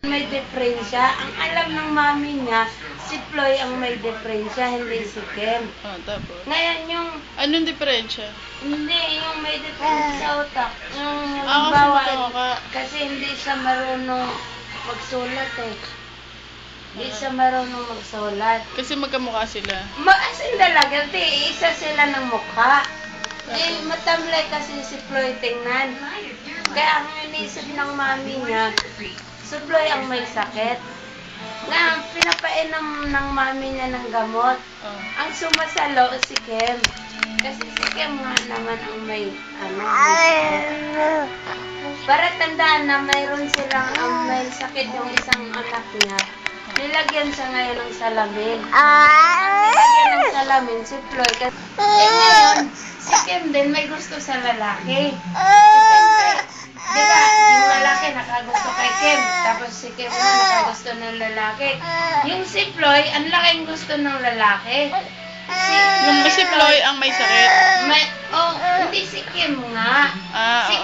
May diferensya. Ang alam ng mami niya, si Ploy ang may diferensya, hindi si Kem. Tapos? Ngayon yung, Anong diferensya? hindi, yung may diferensya sa utak. Yung, Kasi halimbawa, magkamukha. kasi hindi siya marunong magsulat eh. Hindi siya marunong magsulat. Kasi magkamukha sila. As in talaga, isa sila ng mukha. Eh, matamlay kasi si Ploy tingnan. Kaya ang inisip ng mami niya, si Ploy ang may sakit. Nga, pinapainom ng mami niya ng gamot. Oh. Ang sumasalo si Kem. Kasi si Kem nga naman ang may sakit. Para tandaan na mayroon silang may sakit yung isang anak niya. Nilagyan siya ngayon ng salamin. Nilagyan ng salamin si Ploy. Kasi ngayon, si Kem din may gusto sa lalaki. Di ba, yung lalaki nakagusto kay Kem, tapos si Kem na nakagusto ng lalaki. Yung si Ploy, ang laking gusto ng lalaki. Yung si Ploy ang may sakit. Hindi si Kem nga. Ah, Si